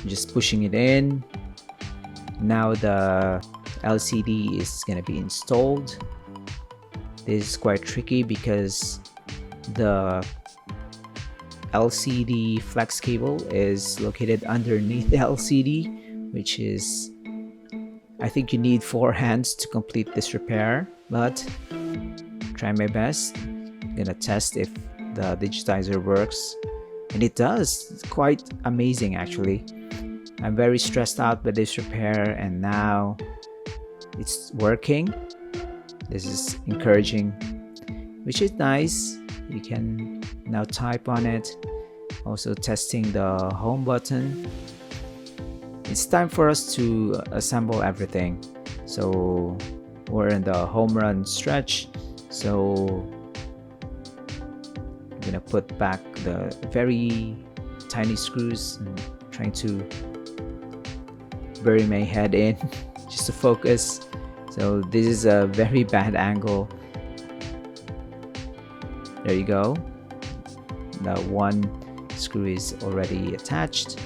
just pushing it in. Now the LCD is going to be installed. This is quite tricky because the LCD flex cable is located underneath the LCD, which is, I think you need 4 hands to complete this repair, but try my best. I'm gonna test if the digitizer works, and it does. It's quite amazing actually. I'm very stressed out by this repair, and now it's working. This is encouraging, which is nice. You can now type on it. Also testing the home button. It's time for us to assemble everything. So we're in the home run stretch. So I'm gonna put back the very tiny screws and trying to bury my head in just to focus. So this is a very bad angle. There you go. The one screw is already attached.